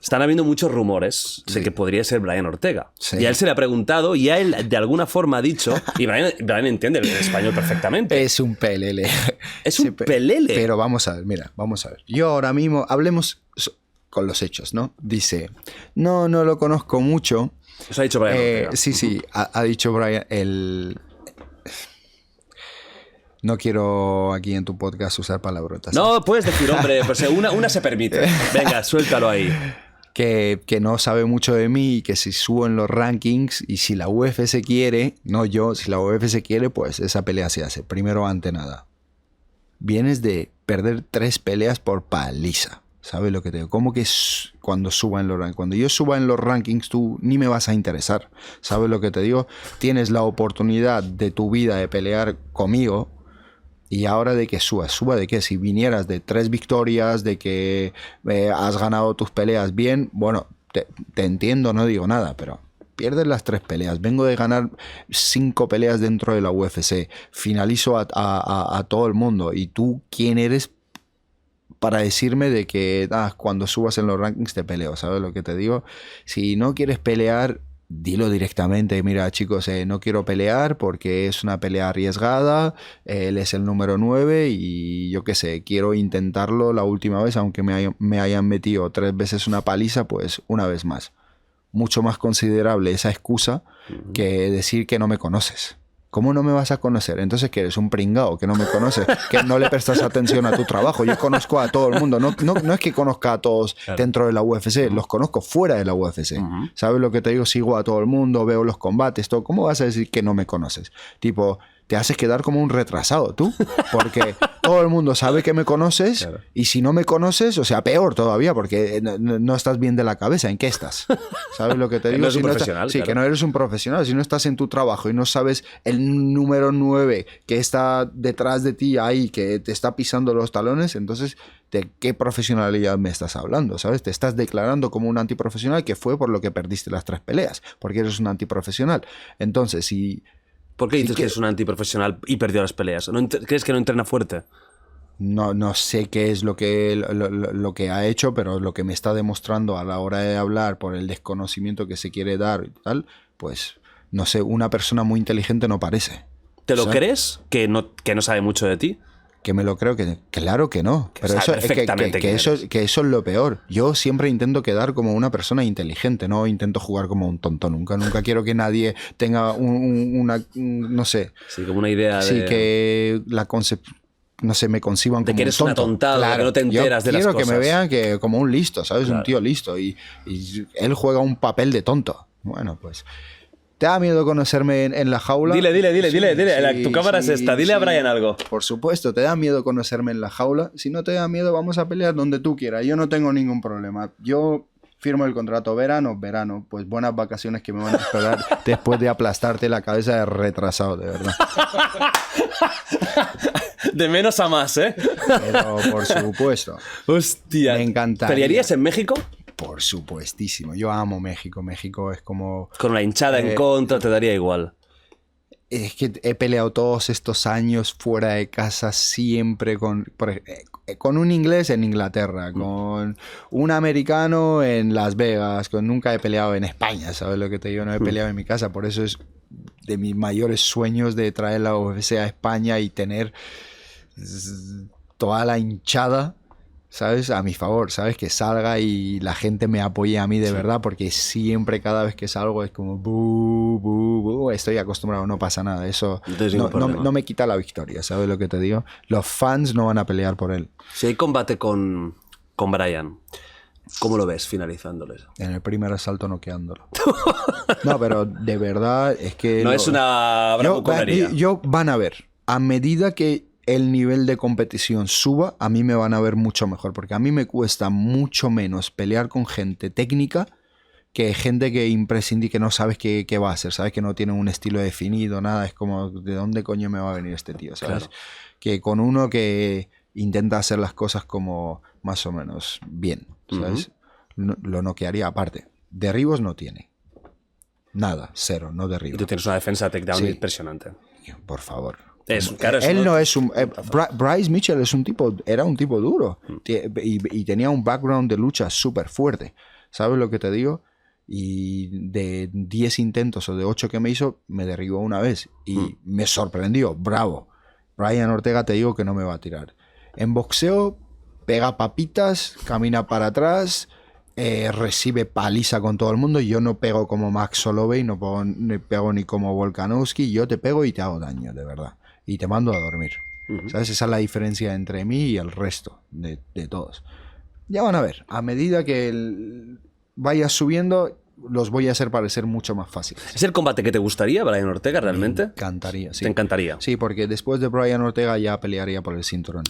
Están habiendo muchos rumores de que podría ser Brian Ortega. Sí. Y a él se le ha preguntado y a él de alguna forma ha dicho, y Brian entiende el español perfectamente. Es un pelele. Es un pelele. Pero vamos a ver, mira, vamos a ver. Yo ahora mismo, hablemos con los hechos, ¿no? Dice, no lo conozco mucho. Eso ha dicho Brian Ortega. Sí, ha dicho Brian No quiero aquí en tu podcast usar palabrotas. No, puedes decir, hombre, pues una se permite. Venga, suéltalo ahí. Que no sabe mucho de mí y que si subo en los rankings y si la UFC quiere, no yo, si la UFC quiere, pues esa pelea se hace. Primero, ante nada. Vienes de perder 3 peleas por paliza. ¿Sabes lo que te digo? ¿Cómo que cuando suba en los rankings? Cuando yo suba en los rankings, tú ni me vas a interesar. ¿Sabes lo que te digo? Tienes la oportunidad de tu vida de pelear conmigo. Y ahora de que suba de que si vinieras de 3 victorias, de que has ganado tus peleas bien, bueno, te entiendo, no digo nada, pero pierdes las 3 peleas. Vengo de ganar 5 peleas dentro de la UFC. Finalizo a todo el mundo. ¿Y tú quién eres para decirme de que cuando subas en los rankings te peleo? ¿Sabes lo que te digo? Si no quieres pelear, dilo directamente. Mira, chicos, no quiero pelear porque es una pelea arriesgada. Él es el número 9 y yo qué sé, quiero intentarlo la última vez, aunque me hayan metido 3 veces una paliza, pues una vez más. Mucho más considerable esa excusa que decir que no me conoces. ¿Cómo no me vas a conocer? Entonces, que eres un pringao, que no me conoces, que no le prestas atención a tu trabajo. Yo conozco a todo el mundo. No es que conozca a todos dentro de la UFC, los conozco fuera de la UFC. ¿Sabes lo que te digo? Sigo a todo el mundo, veo los combates, todo. ¿Cómo vas a decir que no me conoces? Tipo, te haces quedar como un retrasado tú, porque todo el mundo sabe que me conoces, claro. Y si no me conoces, o sea, peor todavía, porque no estás bien de la cabeza. ¿En qué estás? ¿Sabes lo que te digo? No eres un si profesional, sí, claro. Que no eres un profesional. Si no estás en tu trabajo y no sabes el número 9 que está detrás de ti ahí, que te está pisando los talones, entonces, ¿de qué profesionalidad me estás hablando? ¿Sabes? Te estás declarando como un antiprofesional, que fue por lo que perdiste las 3 peleas, porque eres un antiprofesional. Entonces, si... ¿Por qué dices que es un antiprofesional y perdió las peleas? ¿Crees que no entrena fuerte? No sé qué es lo que ha hecho, pero lo que me está demostrando a la hora de hablar por el desconocimiento que se quiere dar y tal, pues no sé, una persona muy inteligente no parece. ¿Te lo crees? ¿Que no sabe mucho de ti? Que me lo creo, claro que no. Pero eso, que eso es lo peor. Yo siempre intento quedar como una persona inteligente, no intento jugar como un tonto nunca. Nunca quiero que nadie tenga no sé. Sí, como una idea de... Sí, que la concepción... No sé, me conciban como que eres un tonto. una tontada, claro, que no te enteras de las cosas. Quiero que me vean que como un listo, ¿sabes? Claro. Un tío listo. Y él juega un papel de tonto. Bueno, pues... ¿Te da miedo conocerme en la jaula? Dile. Sí, Tu cámara es esta. Dile a Brian algo. Por supuesto, ¿te da miedo conocerme en la jaula? Si no te da miedo, vamos a pelear donde tú quieras. Yo no tengo ningún problema. Yo firmo el contrato verano. Pues buenas vacaciones que me van a esperar después de aplastarte la cabeza de retrasado, de verdad. De menos a más, ¿eh? Pero por supuesto. Hostia. Me encantaría. ¿Pelearías en México? Por supuestísimo. Yo amo México. México es como... Con la hinchada en contra te daría igual. Es que he peleado todos estos años fuera de casa siempre con un inglés en Inglaterra, con un americano en Las Vegas, nunca he peleado en España, ¿sabes lo que te digo? No he peleado en mi casa, por eso es de mis mayores sueños de traer la UFC a España y tener toda la hinchada, ¿sabes? A mi favor, ¿sabes? Que salga y la gente me apoye a mí de verdad, porque siempre, cada vez que salgo es como bu, bu, bu. Estoy acostumbrado, no pasa nada. Eso no me quita la victoria, ¿sabes lo que te digo? Los fans no van a pelear por él. Si hay combate con Brian, ¿cómo lo ves finalizándoles? En el primer asalto noqueándolo. No, pero de verdad es que... No es una bravuconería. Yo van a ver, a medida que el nivel de competición suba, a mí me van a ver mucho mejor, porque a mí me cuesta mucho menos pelear con gente técnica que gente que imprescindí, que no sabes qué va a hacer, sabes que no tiene un estilo definido, nada, es como, ¿de dónde coño me va a venir este tío? ¿Sabes? Claro. Que con uno que intenta hacer las cosas como más o menos bien, ¿sabes? Lo noquearía aparte. Derribos no tiene. Nada, cero, no derribo. Y tú tienes una defensa takedown impresionante. Por favor. Claro, Él no es un... Bryce Mitchell era un tipo duro. Y tenía un background de lucha súper fuerte. ¿Sabes lo que te digo? Y de 10 intentos o de 8 que me hizo, me derribó una vez. Y me sorprendió. Bravo. Brian Ortega, te digo que no me va a tirar. En boxeo, pega papitas, camina para atrás, recibe paliza con todo el mundo. Yo no pego como Max Holloway, no pego ni como Volkanovski. Yo te pego y te hago daño, de verdad. Y te mando a dormir. ¿Sabes? Esa es la diferencia entre mí y el resto de todos. Ya van a ver. A medida que vayas subiendo, los voy a hacer parecer mucho más fáciles. ¿Es el combate que te gustaría, Brian Ortega, realmente? Me encantaría, sí. Te encantaría. Sí, porque después de Brian Ortega ya pelearía por el cinturón.